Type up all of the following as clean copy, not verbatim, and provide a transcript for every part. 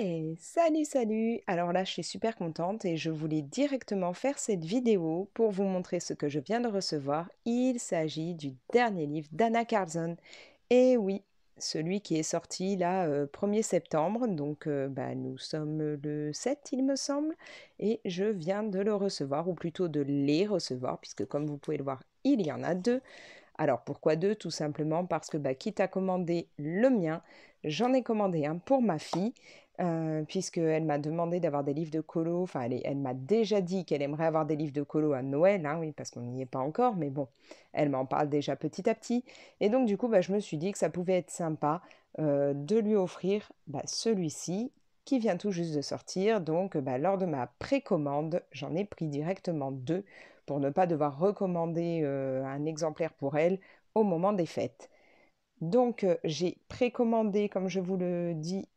Hey, salut, salut! Alors là, je suis super contente et je voulais directement faire cette vidéo pour vous montrer ce que je viens de recevoir. Il s'agit du dernier livre d'Anna Carlson. Et oui, celui qui est sorti là 1er septembre, donc nous sommes le 7 il me semble, et je viens de le recevoir, ou plutôt de les recevoir, puisque comme vous pouvez le voir, il y en a deux. Alors pourquoi deux? Tout simplement parce que quitte à commander le mien, j'en ai commandé un pour ma fille, puisqu'elle m'a demandé d'avoir des livres de colo, enfin elle m'a déjà dit qu'elle aimerait avoir des livres de colo à Noël, hein, oui, parce qu'on n'y est pas encore, mais bon, elle m'en parle déjà petit à petit. Et donc du coup, je me suis dit que ça pouvait être sympa de lui offrir celui-ci qui vient tout juste de sortir. Donc lors de ma précommande, j'en ai pris directement deux pour ne pas devoir recommander un exemplaire pour elle au moment des fêtes. Donc j'ai précommandé, comme je vous le dis,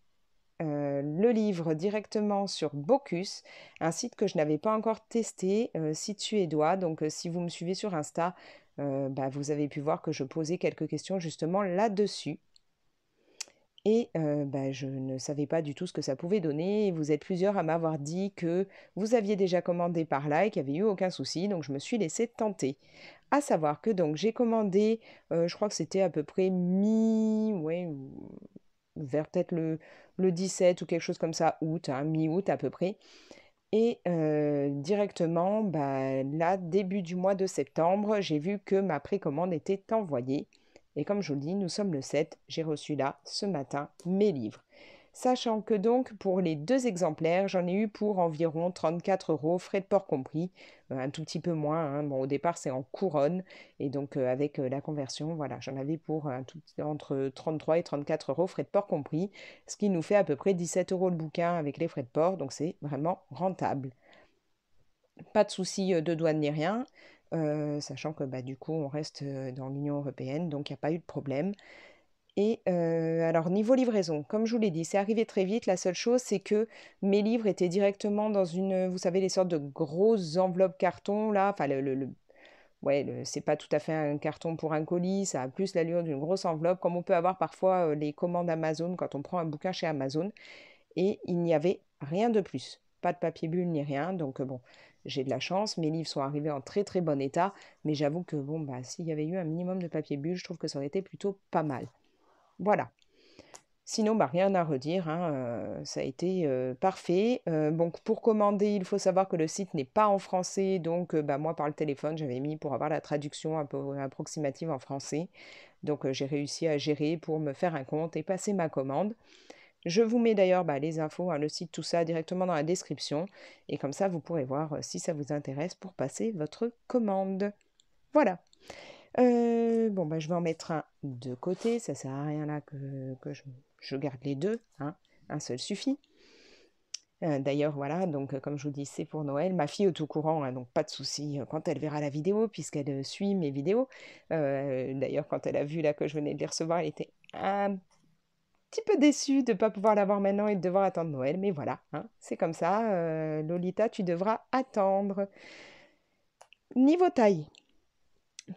le livre directement sur Bocus, un site que je n'avais pas encore testé, site suédois. Donc si vous me suivez sur Insta, vous avez pu voir que je posais quelques questions justement là-dessus. Et je ne savais pas du tout ce que ça pouvait donner. Et vous êtes plusieurs à m'avoir dit que vous aviez déjà commandé par là et qu'il n'y avait eu aucun souci. Donc je me suis laissée tenter. À savoir que donc j'ai commandé, je crois que c'était à peu près ouais, vers peut-être le 17 ou quelque chose comme ça, août, hein, mi-août à peu près. Et directement, là, début du mois de septembre, j'ai vu que ma précommande était envoyée. Et comme je vous le dis, nous sommes le 7, j'ai reçu là, ce matin, mes livres. Sachant que donc, pour les deux exemplaires, j'en ai eu pour environ 34 €, frais de port compris, un tout petit peu moins, hein. Bon, au départ, c'est en couronne, et donc avec la conversion, voilà, j'en avais pour entre 33 et 34 €, frais de port compris, ce qui nous fait à peu près 17 € le bouquin avec les frais de port, donc c'est vraiment rentable. Pas de souci de douane ni rien, sachant que du coup, on reste dans l'Union européenne, donc il n'y a pas eu de problème. Et alors niveau livraison, comme je vous l'ai dit, c'est arrivé très vite. La seule chose, c'est que mes livres étaient directement dans une, vous savez, les sortes de grosses enveloppes carton là. Enfin, ouais, c'est pas tout à fait un carton pour un colis, ça a plus l'allure d'une grosse enveloppe, comme on peut avoir parfois les commandes Amazon quand on prend un bouquin chez Amazon. Et il n'y avait rien de plus, pas de papier bulle ni rien. Donc bon, j'ai de la chance, mes livres sont arrivés en très très bon état, mais j'avoue que bon, s'il y avait eu un minimum de papier bulle, je trouve que ça aurait été plutôt pas mal. Voilà. Sinon, rien à redire, hein, ça a été parfait. Donc, pour commander, il faut savoir que le site n'est pas en français. Donc, moi, par le téléphone, j'avais mis pour avoir la traduction un peu approximative en français. Donc, j'ai réussi à gérer pour me faire un compte et passer ma commande. Je vous mets d'ailleurs les infos, hein, le site, tout ça directement dans la description. Et comme ça, vous pourrez voir si ça vous intéresse pour passer votre commande. Voilà. Je vais en mettre un de côté, ça sert à rien là que je garde les deux, hein. Un seul suffit. D'ailleurs, voilà, donc comme je vous dis, c'est pour Noël. Ma fille est au courant, hein, donc pas de souci quand elle verra la vidéo, puisqu'elle suit mes vidéos. D'ailleurs, quand elle a vu là que je venais de les recevoir, elle était un petit peu déçue de ne pas pouvoir l'avoir maintenant et de devoir attendre Noël. Mais voilà, hein, c'est comme ça. Lolita, tu devras attendre. Niveau taille.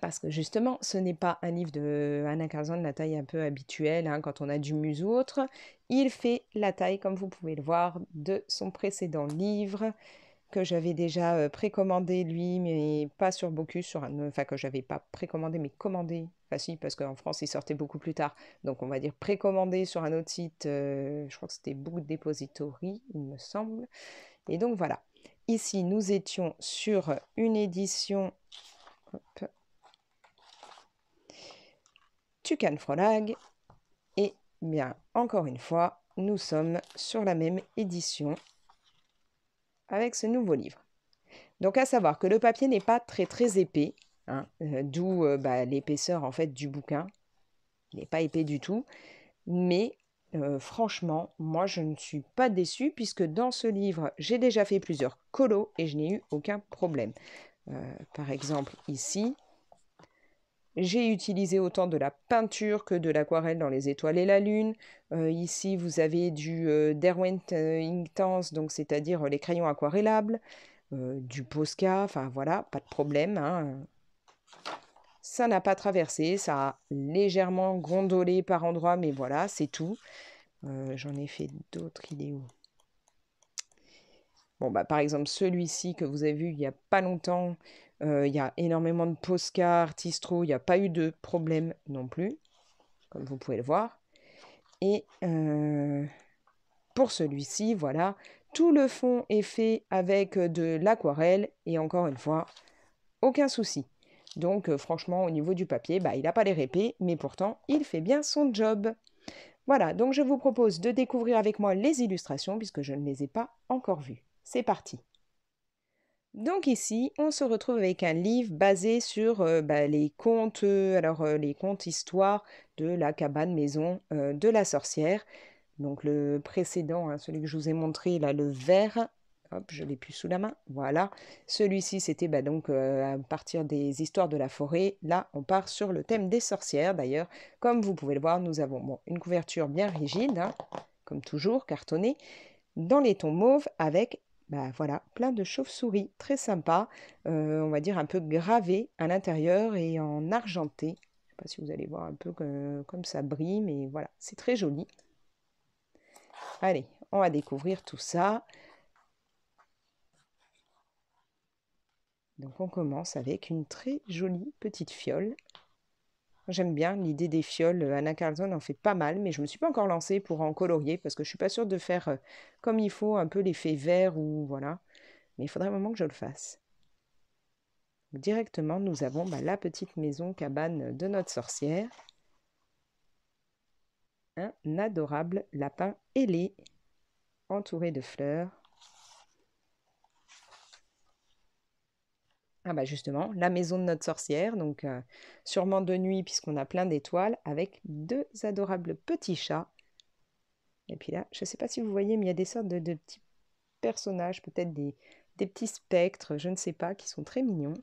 Parce que justement, ce n'est pas un livre de Anna Carlson, la taille un peu habituelle, hein, quand on a du Muse ou autre. Il fait la taille, comme vous pouvez le voir, de son précédent livre que j'avais déjà précommandé lui, mais pas sur Bocus, enfin que j'avais pas précommandé, mais commandé. Enfin si, parce qu'en France, il sortait beaucoup plus tard. Donc on va dire précommandé sur un autre site, je crois que c'était Book Depository, il me semble. Et donc voilà. Ici, nous étions sur une édition... Hop, Tucan Frog. Et bien, encore une fois, nous sommes sur la même édition avec ce nouveau livre. Donc à savoir que le papier n'est pas très très épais, hein, d'où l'épaisseur en fait du bouquin. Il n'est pas épais du tout, mais franchement, moi je ne suis pas déçue puisque dans ce livre, j'ai déjà fait plusieurs colos et je n'ai eu aucun problème. Par exemple ici, j'ai utilisé autant de la peinture que de l'aquarelle dans Les Étoiles et la Lune. Ici, vous avez du Derwent Inktense, donc c'est-à-dire les crayons aquarellables, du Posca, enfin voilà, pas de problème, hein. Ça n'a pas traversé, ça a légèrement gondolé par endroits, mais voilà, c'est tout. J'en ai fait d'autres, il est où? Bon, bah, par exemple, celui-ci que vous avez vu il n'y a pas longtemps, il y a énormément de Posca, Tistro, il n'y a pas eu de problème non plus, comme vous pouvez le voir. Et pour celui-ci, voilà, tout le fond est fait avec de l'aquarelle et encore une fois, aucun souci. Donc franchement, au niveau du papier, bah, il n'a pas les répés, mais pourtant, il fait bien son job. Voilà, donc je vous propose de découvrir avec moi les illustrations puisque je ne les ai pas encore vues. C'est parti. Donc ici, on se retrouve avec un livre basé sur les contes, les contes histoires de la cabane maison de la sorcière. Donc le précédent, hein, celui que je vous ai montré, là, le vert, hop, je l'ai plus sous la main, voilà. Celui-ci, c'était à partir des histoires de la forêt. Là, on part sur le thème des sorcières. D'ailleurs, comme vous pouvez le voir, nous avons une couverture bien rigide, hein, comme toujours, cartonnée, dans les tons mauves avec voilà, plein de chauves-souris, très sympa, on va dire un peu gravé à l'intérieur et en argenté. Je ne sais pas si vous allez voir un peu comme ça brille, mais voilà, c'est très joli. Allez, on va découvrir tout ça. Donc on commence avec une très jolie petite fiole. J'aime bien l'idée des fioles, Anna Carlson en fait pas mal, mais je ne me suis pas encore lancée pour en colorier parce que je ne suis pas sûre de faire comme il faut un peu l'effet vert ou voilà. Mais il faudrait vraiment que je le fasse. Directement, nous avons la petite maison cabane de notre sorcière. Un adorable lapin ailé entouré de fleurs. Ah bah justement, la maison de notre sorcière, donc sûrement de nuit puisqu'on a plein d'étoiles, avec deux adorables petits chats. Et puis là, je ne sais pas si vous voyez, mais il y a des sortes de petits personnages, peut-être des petits spectres, je ne sais pas, qui sont très mignons.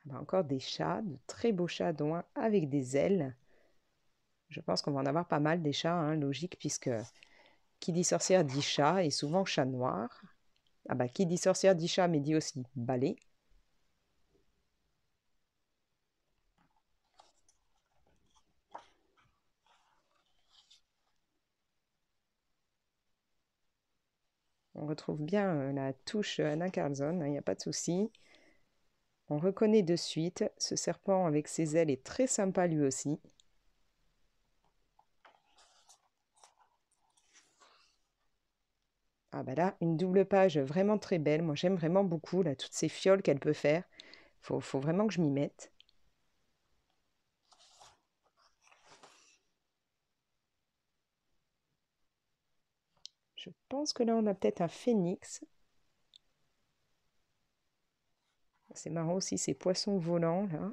Ah bah encore des chats, de très beaux chats, dont un avec des ailes. Je pense qu'on va en avoir pas mal des chats, hein, logique, puisque qui dit sorcière dit chat, et souvent chat noir. Ah bah qui dit sorcière dit chat, mais dit aussi balai. On retrouve bien la touche Anna Carlson, il n'y a pas de souci. On reconnaît de suite, ce serpent avec ses ailes est très sympa lui aussi. Ah bah là, une double page vraiment très belle. Moi j'aime vraiment beaucoup là, toutes ces fioles qu'elle peut faire. Faut vraiment que je m'y mette. Je pense que là on a peut-être un phénix. C'est marrant aussi ces poissons volants là.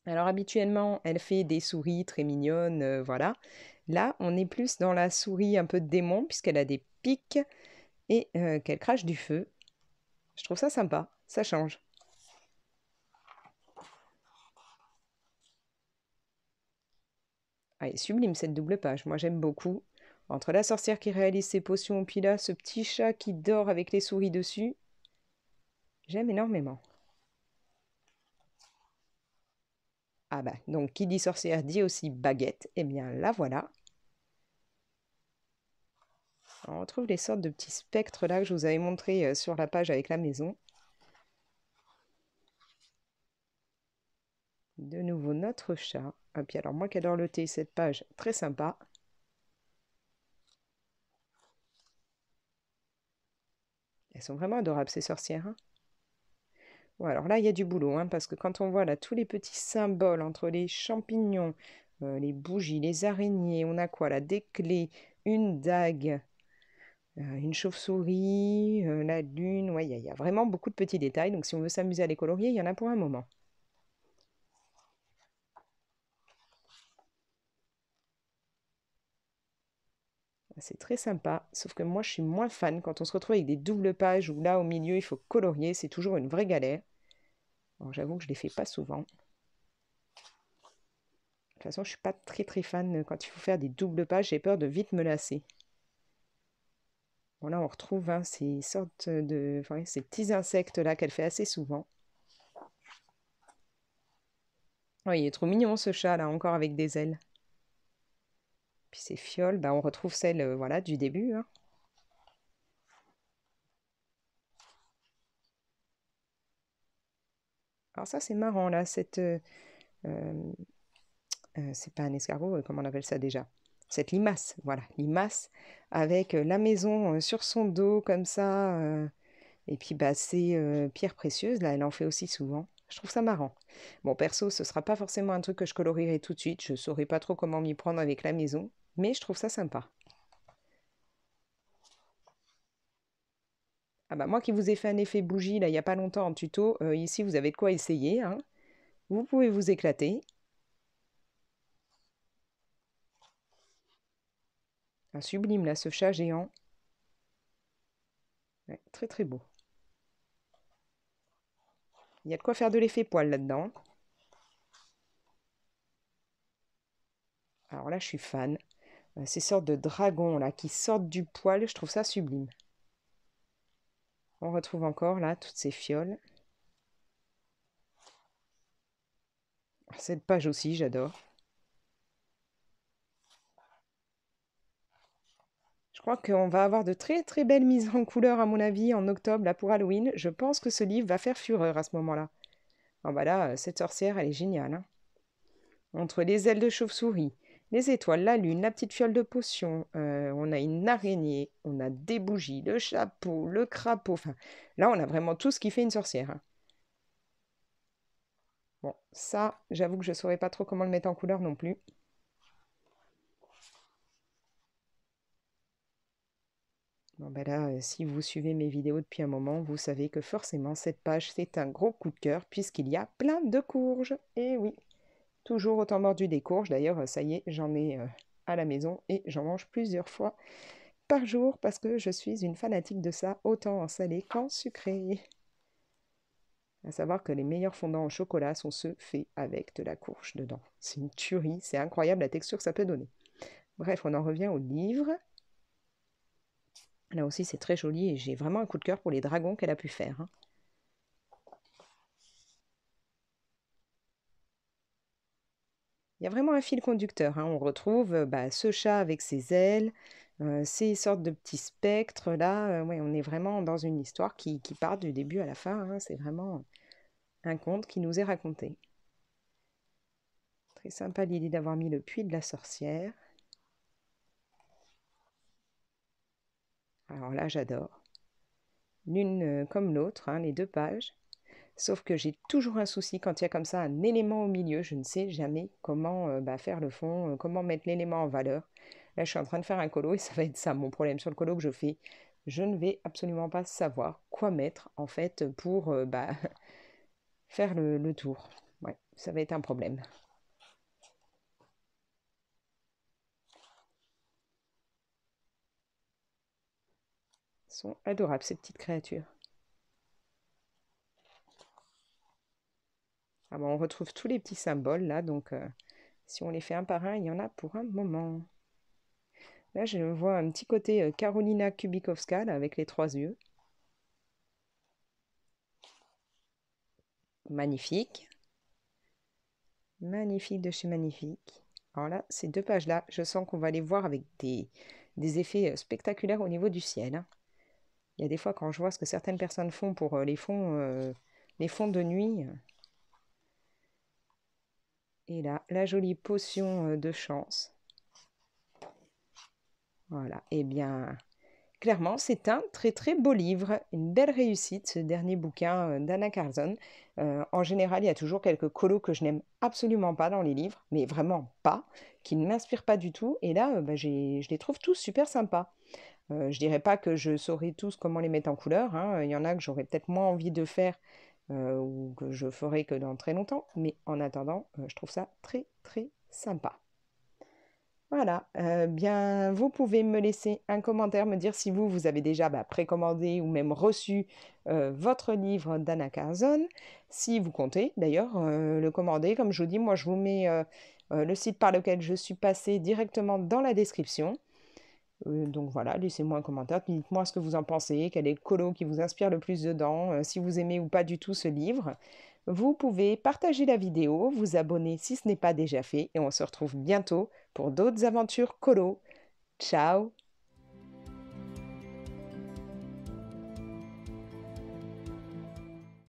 Alors habituellement, elle fait des souris très mignonnes, voilà. Là, on est plus dans la souris un peu de démon puisqu'elle a des pics et qu'elle crache du feu. Je trouve ça sympa, ça change. Ah, elle est sublime cette double page, moi j'aime beaucoup. Entre la sorcière qui réalise ses potions, puis là, ce petit chat qui dort avec les souris dessus, j'aime énormément. Ah bah, donc qui dit sorcière dit aussi baguette, eh bien la voilà. On retrouve les sortes de petits spectres là que je vous avais montré sur la page avec la maison. De nouveau notre chat. Et puis alors moi qui adore le thé, cette page, très sympa. Elles sont vraiment adorables ces sorcières, hein. Ouais, alors là, il y a du boulot, hein, parce que quand on voit là tous les petits symboles entre les champignons, les bougies, les araignées, on a quoi là? Des clés, une dague, une chauve-souris, la lune. Ouais, il y a vraiment beaucoup de petits détails. Donc si on veut s'amuser à les colorier, il y en a pour un moment. C'est très sympa, sauf que moi je suis moins fan quand on se retrouve avec des doubles pages où là au milieu il faut colorier, c'est toujours une vraie galère. Alors j'avoue que je ne les fais pas souvent. De toute façon, je suis pas très fan quand il faut faire des doubles pages, j'ai peur de vite me lasser. Bon, là, on retrouve hein, ces sortes de, enfin, ces petits insectes-là qu'elle fait assez souvent. Oh, il est trop mignon ce chat là, encore avec des ailes. Puis ces fioles, bah, on retrouve celles voilà, du début, hein. Alors ça c'est marrant là, euh, c'est pas un escargot, comment on appelle ça déjà? Cette limace, voilà, limace avec la maison sur son dos comme ça. Et puis bah, ces pierres précieuses, là, elle en fait aussi souvent. Je trouve ça marrant. Bon, perso, ce sera pas forcément un truc que je colorierai tout de suite. Je saurais pas trop comment m'y prendre avec la maison, mais je trouve ça sympa. Ah bah moi qui vous ai fait un effet bougie là il y a pas longtemps en tuto, ici vous avez de quoi essayer, hein. Vous pouvez vous éclater. Un sublime là, ce chat géant. Ouais, très très beau. Il y a de quoi faire de l'effet poil là-dedans. Alors là, je suis fan. Ces sortes de dragons là qui sortent du poil, je trouve ça sublime. On retrouve encore là toutes ces fioles. Cette page aussi, j'adore. Je crois qu'on va avoir de très très belles mises en couleur à mon avis en octobre là pour Halloween. Je pense que ce livre va faire fureur à ce moment-là. Ah bah là, cette sorcière, elle est géniale, hein. Entre les ailes de chauve-souris, les étoiles, la lune, la petite fiole de potion, on a une araignée, on a des bougies, le chapeau, le crapaud. Enfin, là, on a vraiment tout ce qui fait une sorcière, hein. Bon, ça, j'avoue que je ne saurais pas trop comment le mettre en couleur non plus. Bon, ben là, si vous suivez mes vidéos depuis un moment, vous savez que forcément, cette page, c'est un gros coup de cœur puisqu'il y a plein de courges. Et oui, toujours autant mordu des courges. D'ailleurs, ça y est, j'en ai à la maison et j'en mange plusieurs fois par jour parce que je suis une fanatique de ça, autant en salé qu'en sucré. À savoir que les meilleurs fondants au chocolat sont ceux faits avec de la courge dedans. C'est une tuerie, c'est incroyable la texture que ça peut donner. Bref, on en revient au livre. Là aussi, c'est très joli et j'ai vraiment un coup de cœur pour les dragons qu'elle a pu faire, hein. Il y a vraiment un fil conducteur, hein. On retrouve bah, ce chat avec ses ailes, ces sortes de petits spectres là. Ouais, on est vraiment dans une histoire qui part du début à la fin, hein. C'est vraiment un conte qui nous est raconté. Très sympa l'idée d'avoir mis le puits de la sorcière. Alors là, j'adore. L'une comme l'autre, hein, les deux pages. Sauf que j'ai toujours un souci quand il y a comme ça un élément au milieu. Je ne sais jamais comment bah, faire le fond, comment mettre l'élément en valeur. Là, je suis en train de faire un colo et ça va être ça mon problème sur le colo que je fais. Je ne vais absolument pas savoir quoi mettre en fait pour bah, faire le tour. Ouais, ça va être un problème. Elles sont adorables ces petites créatures. Ah bon, on retrouve tous les petits symboles là, donc si on les fait un par un, il y en a pour un moment. Là, je vois un petit côté Karolina Kubikowska là, avec les trois yeux. Magnifique. Magnifique de chez magnifique. Alors là, ces deux pages-là, je sens qu'on va les voir avec des effets spectaculaires au niveau du ciel, hein. Il y a des fois, quand je vois ce que certaines personnes font pour les fonds de nuit, et là, la jolie potion de chance. Voilà, eh bien, clairement, c'est un très très beau livre, une belle réussite, ce dernier bouquin d'Anna Carlson. En général, il y a toujours quelques colos que je n'aime absolument pas dans les livres, mais vraiment pas, qui ne m'inspirent pas du tout. Et là, bah, je les trouve tous super sympas. Je dirais pas que je saurais tous comment les mettre en couleur, hein. Il y en a que j'aurais peut-être moins envie de faire ou que je ferai que dans très longtemps, mais en attendant, je trouve ça très très sympa. Voilà, bien, vous pouvez me laisser un commentaire, me dire si vous avez déjà bah, précommandé ou même reçu votre livre d'Anna Carlson. Si vous comptez d'ailleurs le commander, comme je vous dis, moi je vous mets le site par lequel je suis passée directement dans la description. Donc voilà, laissez-moi un commentaire, dites-moi ce que vous en pensez, quel est le colo qui vous inspire le plus dedans, si vous aimez ou pas du tout ce livre. Vous pouvez partager la vidéo, vous abonner si ce n'est pas déjà fait et on se retrouve bientôt pour d'autres aventures colo. Ciao!